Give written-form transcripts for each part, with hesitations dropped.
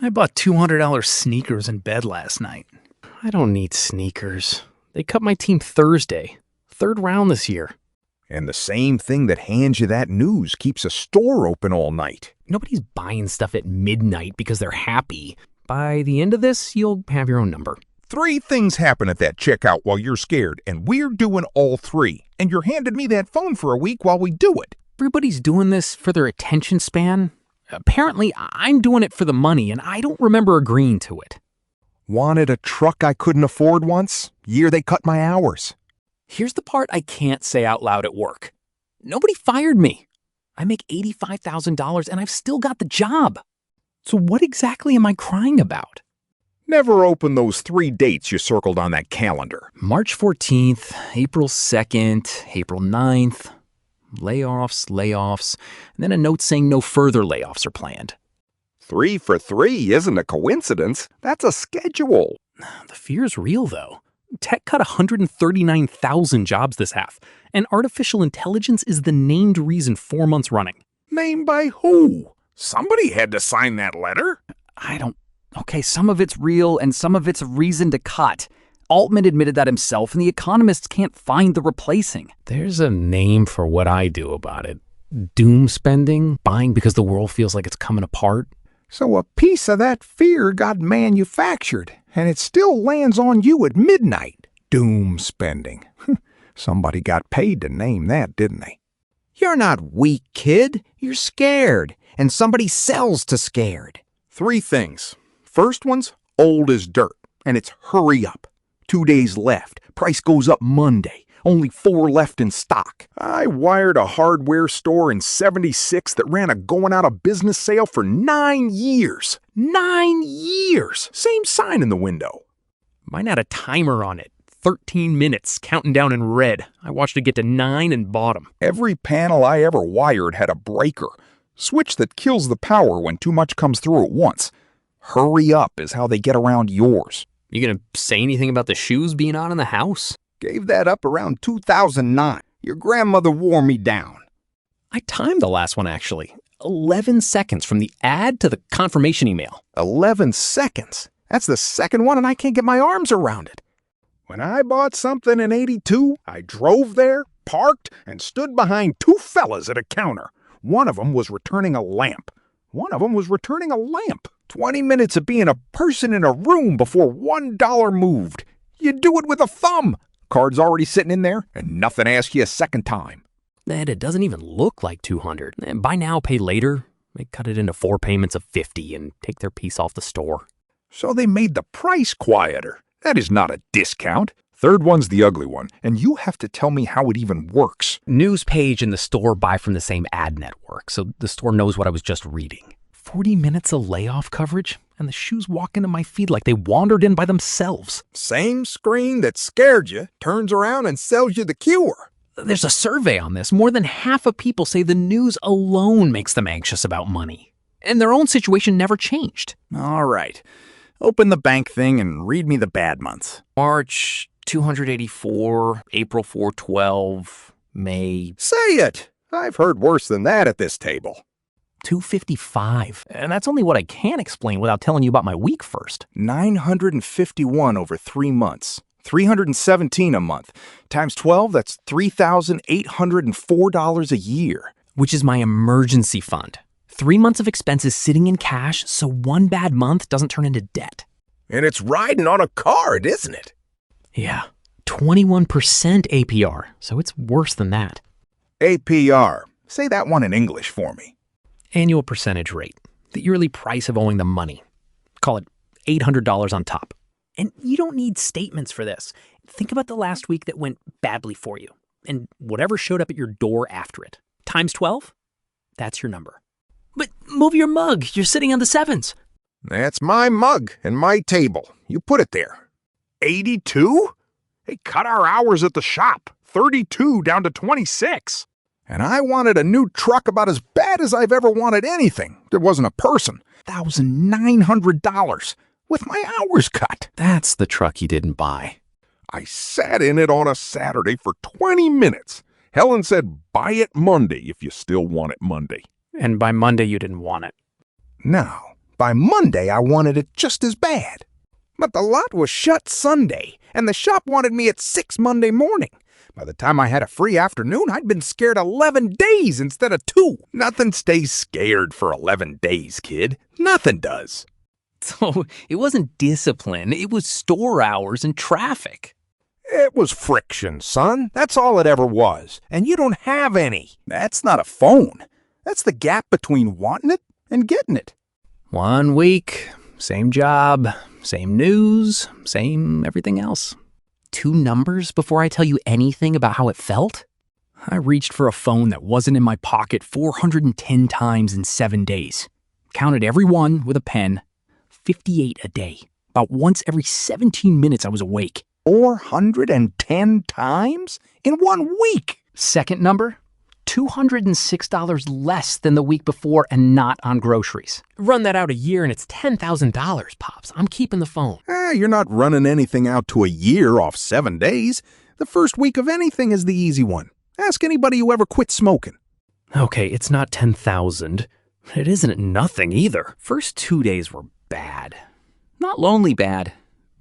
I bought $200 sneakers in bed last night. I don't need sneakers. They cut my team Thursday. Third round this year. And the same thing that hands you that news keeps a store open all night. Nobody's buying stuff at midnight because they're happy. By the end of this, you'll have your own number. 3 things happen at that checkout while you're scared, and we're doing all 3. And you're handing me that phone for a week while we do it. Everybody's doing this for their attention span. Apparently, I'm doing it for the money, and I don't remember agreeing to it. Wanted a truck I couldn't afford once? Year they cut my hours. Here's the part I can't say out loud at work. Nobody fired me. I make $85,000 and I've still got the job. So what exactly am I crying about? Never open those 3 dates you circled on that calendar. March 14th, April 2nd, April 9th. Layoffs, and then a note saying no further layoffs are planned. 3 for 3 isn't a coincidence. That's a schedule. The fear's real, though. Tech cut 139,000 jobs this half, and artificial intelligence is the named reason 4 months running. Named by who? Somebody had to sign that letter. Okay, some of it's real and some of it's a reason to cut. Altman admitted that himself, and the economists can't find the replacing. There's a name for what I do about it. Doom spending, buying because the world feels like it's coming apart. So a piece of that fear got manufactured, and it still lands on you at midnight. Doom spending. Somebody got paid to name that, didn't they? You're not weak, kid. You're scared, and somebody sells to scared. 3 things. First one's old as dirt, and it's hurry up. 2 days left. Price goes up Monday. Only 4 left in stock. I wired a hardware store in '76 that ran a going out of business sale for 9 years. 9 years! Same sign in the window. Mine had a timer on it. 13 minutes, counting down in red. I watched it get to 9 and bought 'em. Every panel I ever wired had a breaker. Switch that kills the power when too much comes through at once. Hurry up is how they get around yours. You gonna say anything about the shoes being on in the house? Gave that up around 2009. Your grandmother wore me down. I timed the last one, actually. 11 seconds from the ad to the confirmation email. 11 seconds? That's the second one and I can't get my arms around it. When I bought something in '82, I drove there, parked, and stood behind 2 fellas at a counter. One of them was returning a lamp. 20 minutes of being a person in a room before $1 moved. You do it with a thumb. Card's already sitting in there, and nothing asks you a second time. And it doesn't even look like $200. Buy now, pay later. They cut it into 4 payments of $50 and take their piece off the store. So they made the price quieter. That is not a discount. Third one's the ugly one, and you have to tell me how it even works. News page and the store buy from the same ad network, so the store knows what I was just reading. 40 minutes of layoff coverage, and the shoes walk into my feed like they wandered in by themselves. Same screen that scared you turns around and sells you the cure. There's a survey on this. More than half of people say the news alone makes them anxious about money. And their own situation never changed. All right. Open the bank thing and read me the bad months. March, 284, April 412, May. Say it! I've heard worse than that at this table. 255. And that's only what I can explain without telling you about my week first. 951 over 3 months. 317 a month. Times 12, that's $3,804 a year. Which is my emergency fund. 3 months of expenses sitting in cash so one bad month doesn't turn into debt. And it's riding on a card, isn't it? Yeah. 21% APR, so it's worse than that. APR. Say that one in English for me. Annual percentage rate. The yearly price of owing the money. Call it $800 on top. And you don't need statements for this. Think about the last week that went badly for you, and whatever showed up at your door after it. Times 12? That's your number. But move your mug. You're sitting on the 7s. That's my mug and my table. You put it there. 82? They cut our hours at the shop. 32 down to 26. And I wanted a new truck about as bad as I've ever wanted anything. There wasn't a person. $1,900 with my hours cut. That's the truck you didn't buy. I sat in it on a Saturday for 20 minutes. Helen said, buy it Monday if you still want it Monday. And by Monday, you didn't want it. Now, by Monday I wanted it just as bad. But the lot was shut Sunday, and the shop wanted me at 6 Monday morning. By the time I had a free afternoon, I'd been scared 11 days instead of 2. Nothing stays scared for 11 days, kid. Nothing does. So it wasn't discipline, it was store hours and traffic. It was friction, son. That's all it ever was. And you don't have any. That's not a phone. That's the gap between wanting it and getting it. 1 week, same job, same news, same everything else. 2 numbers before I tell you anything about how it felt? I reached for a phone that wasn't in my pocket 410 times in 7 days. Counted every one with a pen. 58 a day. About once every 17 minutes I was awake. 410 times in 1 week. Second number, $206 less than the week before and not on groceries. Run that out a year and it's $10,000, Pops. I'm keeping the phone. You're not running anything out to a year off 7 days. The first week of anything is the easy one. Ask anybody who ever quit smoking. Okay, it's not 10,000. It isn't nothing either. First 2 days were bad. Not lonely bad,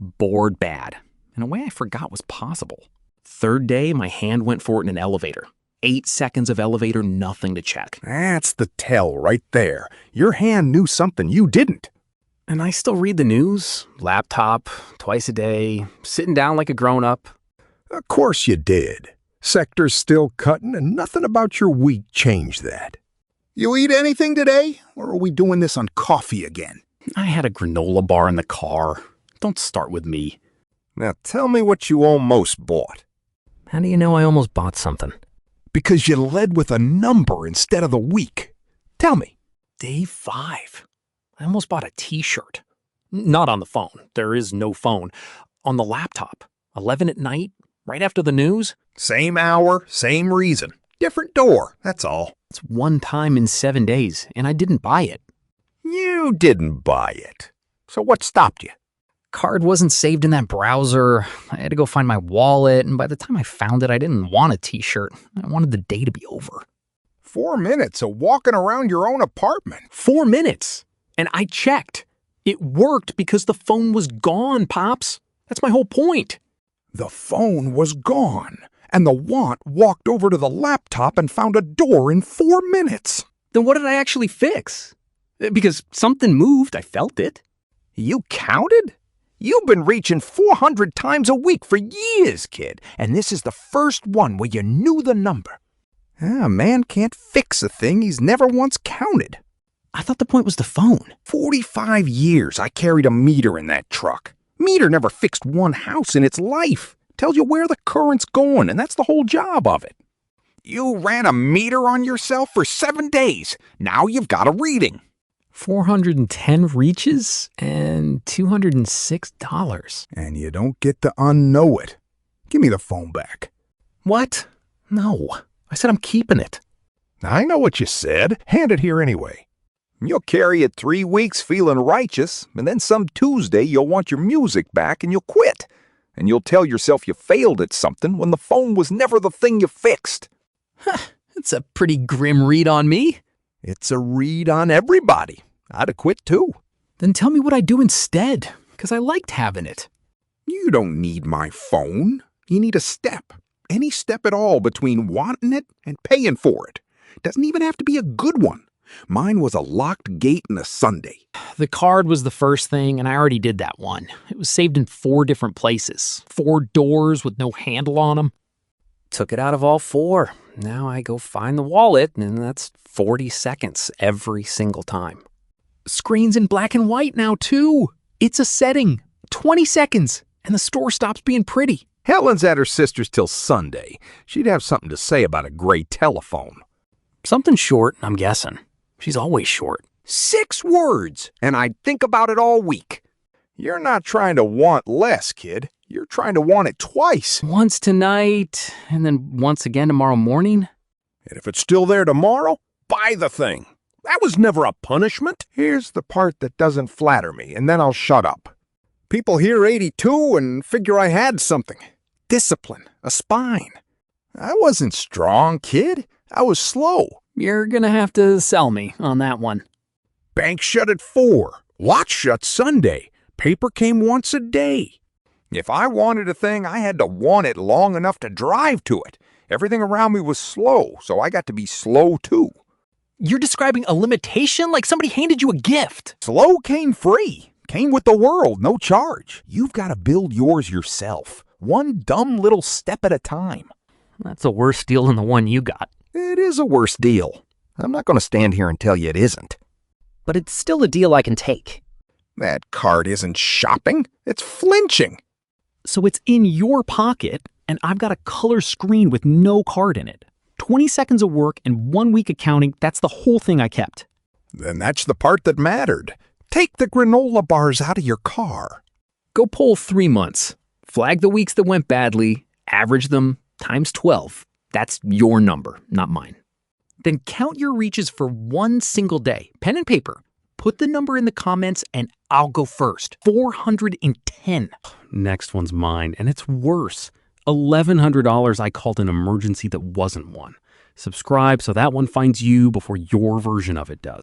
bored bad. In a way I forgot was possible. Third day, my hand went for it in an elevator. 8 seconds of elevator, nothing to check. That's the tell right there. Your hand knew something you didn't. And I still read the news, laptop, twice a day, sitting down like a grown-up. Of course you did. Sector's still cutting, and nothing about your week changed that. You eat anything today, or are we doing this on coffee again? I had a granola bar in the car. Don't start with me. Now tell me what you almost bought. How do you know I almost bought something? Because you led with a number instead of the week. Tell me. Day 5. I almost bought a t-shirt. Not on the phone. There is no phone. On the laptop. 11 at night, right after the news. Same hour, same reason. Different door, that's all. It's 1 time in 7 days, and I didn't buy it. You didn't buy it. So what stopped you? Card wasn't saved in that browser. I had to go find my wallet, and by the time I found it, I didn't want a t-shirt. I wanted the day to be over. 4 minutes of walking around your own apartment. 4 minutes. And I checked. It worked because the phone was gone, Pops. That's my whole point. The phone was gone, and the want walked over to the laptop and found a door in 4 minutes. Then what did I actually fix? Because something moved. I felt it. You counted? You've been reaching 400 times a week for years, kid, and this is the first one where you knew the number. A man can't fix a thing he's never once counted. I thought the point was the phone. 45 years I carried a meter in that truck. Meter never fixed one house in its life. Tells you where the current's going, and that's the whole job of it. You ran a meter on yourself for 7 days. Now you've got a reading. 410 reaches and $206. And you don't get to unknow it. Give me the phone back. What? No. I said I'm keeping it. I know what you said. Hand it here anyway. You'll carry it 3 weeks feeling righteous, and then some Tuesday you'll want your music back and you'll quit. And you'll tell yourself you failed at something when the phone was never the thing you fixed. It's a pretty grim read on me. It's a read on everybody. I'd have quit too. Then tell me what I do instead, because I liked having it. You don't need my phone. You need a step. Any step at all between wanting it and paying for it. Doesn't even have to be a good one. Mine was a locked gate and a Sunday. The card was the first thing, and I already did that one. It was saved in 4 different places. 4 doors with no handle on them. Took it out of all 4. Now I go find the wallet, and that's 40 seconds every single time. Screen's in black and white now, too. It's a setting. 20 seconds, and the store stops being pretty. Helen's at her sister's till Sunday. She'd have something to say about a gray telephone. Something short, I'm guessing. She's always short. 6 words, and I'd think about it all week. You're not trying to want less, kid. You're trying to want it twice. Once tonight, and then once again tomorrow morning. And if it's still there tomorrow, buy the thing. That was never a punishment. Here's the part that doesn't flatter me, and then I'll shut up. People hear 82 and figure I had something. Discipline, a spine. I wasn't strong, kid. I was slow. You're gonna have to sell me on that one. Bank shut at 4. Watch shut Sunday. Paper came once a day. If I wanted a thing, I had to want it long enough to drive to it. Everything around me was slow, so I got to be slow too. You're describing a limitation like somebody handed you a gift. Slow came free. Came with the world, no charge. You've got to build yours yourself. One dumb little step at a time. That's a worse deal than the one you got. It is a worse deal. I'm not going to stand here and tell you it isn't. But it's still a deal I can take. That card isn't shopping. It's flinching. So it's in your pocket, and I've got a color screen with no card in it. 20 seconds of work and 1 week accounting, that's the whole thing I kept. Then that's the part that mattered. Take the granola bars out of your car. Go poll 3 months. Flag the weeks that went badly, average them, times 12. That's your number, not mine. Then count your reaches for one single day. Pen and paper. Put the number in the comments and I'll go first. 410. Next one's mine, and it's worse. $1,100 I called an emergency that wasn't one. Subscribe so that one finds you before your version of it does.